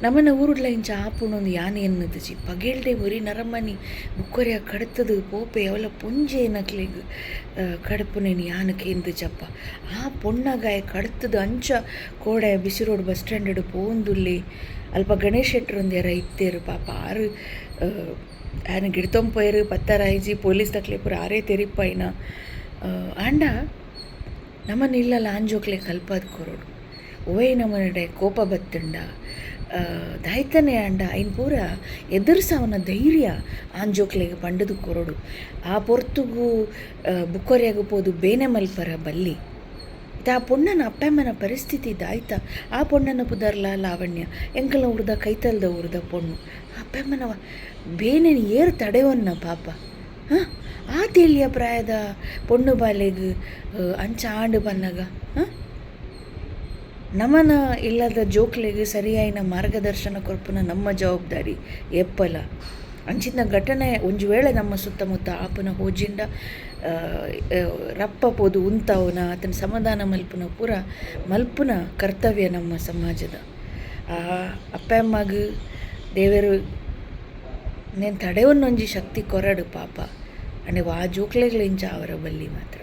ನಮ್ಮನ ಊರುಡ್ಲ ಇಂಚ ಆಪುಣೊಂದು ಯಾನೆ ಎನ್ನದಜಿ ಪಗೇಳ್ದೆ ಒರಿ ನರಮ್ಮನಿ ಬುಕ್ಕೊರಿಯ ಕಡತದು ಪೋಪೆ ಅವಲ ಪೊಂಜೆ ನಕ್ಲೆಗ್ ಕಡಪುನೇನು ಯಾನಕ್ಕೆ ಎಂದಜಪ್ಪ ಆ ಪೊಣ್ಣಗಾಯ ಕಡತದು ಅಂಚ ಕೋಡೆ ಬಿಸಿ ರೋಡ್ ಬಸ್ ಸ್ಟ್ಯಾಂಡ್ ಪೋಂದುಲ್ಲಿ ಅಲ್ಪ ಗಣೇಶ್ ಶೆಟ್ಟರ್ ಒಂದ್ಯಾರ ಇತ್ತೇರು ಪಾಪ ಆರು ಆಯನ ಗಿಡ್ತೊಂಪೋಯರು ಪತ್ತರಾಯಿಜಿ ಪೊಲೀಸ್ ತಕ್ಲೆ ಪುರ ಆರೇ ತೆರಿಪಾಯಿನ ಆಂಡ ನಮ್ಮನ್ನ ಇಲ್ಲಲ್ಲ ಆಂಜೋಕ್ಲೆ ಕಲ್ಪದ ಕೊರೋಡು ಓಯ್ ನಮ್ಮನಡೆ ಕೋಪ ಬತ್ತಂಡ ದಾಯ್ತನೆ ಅಂಡ ಐನ್ ಪೂರ ಎದುರ್ಸವನ ಧೈರ್ಯ ಆಂಜೋಕ್ಲೆಗೆ ಪಂಡದು ಕೊರಡು ಆ ಪೊರ್ತುಗು ಬುಕ್ಕೊರಿಯಾಗ ಪೋದು ಬೇನೆ ಮಲ್ಪರ ಬಲ್ಲಿ ಆ ಪೊಣ್ಣನ ಅಪ್ಪಮ್ಮನ ಪರಿಸ್ಥಿತಿ ದಾಯ್ತ ಆ ಪೊಣ್ಣನ ಪುದರ್ಲ ಲಾವಣ್ಯ ಎಂಕಲ ಉರ್ದ ಕೈತಲ್ದ ಉರ್ದ ಪೊಣ್ಣು ಅಪ್ಪಮ್ಮನ ಬೇನೆನ ಏರು ತಡೆವನ್ನ ಪಾಪ ಹಾಂ ಆ ತೇಲಿಯ ಪ್ರಾಯದ ಪೊಣ್ಣು ಬಾಲೆಗ್ ಅಂಚ ಆಂಡು ಬನ್ನಗ ಹಾಂ ನಮನ ಇಲ್ಲದ ಜೋಕ್ಲೆಗೆ ಸರಿಯಾಯಿನ ಮಾರ್ಗದರ್ಶನ ಕೊರ್ಪುನ ನಮ್ಮ ಜವಾಬ್ದಾರಿ ಎಪ್ಪಲ ಅಂಚಿನ ಘಟನೆ ಒಂಜು ವೇಳೆ ನಮ್ಮ ಸುತ್ತಮುತ್ತ ಆಪುನ ಹೋಜಿಂಡ ರಪ್ಪ ಪೋದು ಉಂತವನ ಆತನ ಸಮಾಧಾನ ಮಲ್ಪುನ ಪೂರ ಮಲ್ಪುನ ಕರ್ತವ್ಯ ನಮ್ಮ ಸಮಾಜದ ಅಪ್ಪ ಅಮ್ಮಗ ದೇವರು నేను ತಡೆವನ್ನೊಂಜಿ ಶಕ್ತಿ ಕೊರಡು ಪಾಪ ಅಂಡೆ ಆ ಜೋಕ್ಲೆಗ್ಲಿಂಚ ಅವರ ಬಲ್ಲಿ ಮಾತ್ರ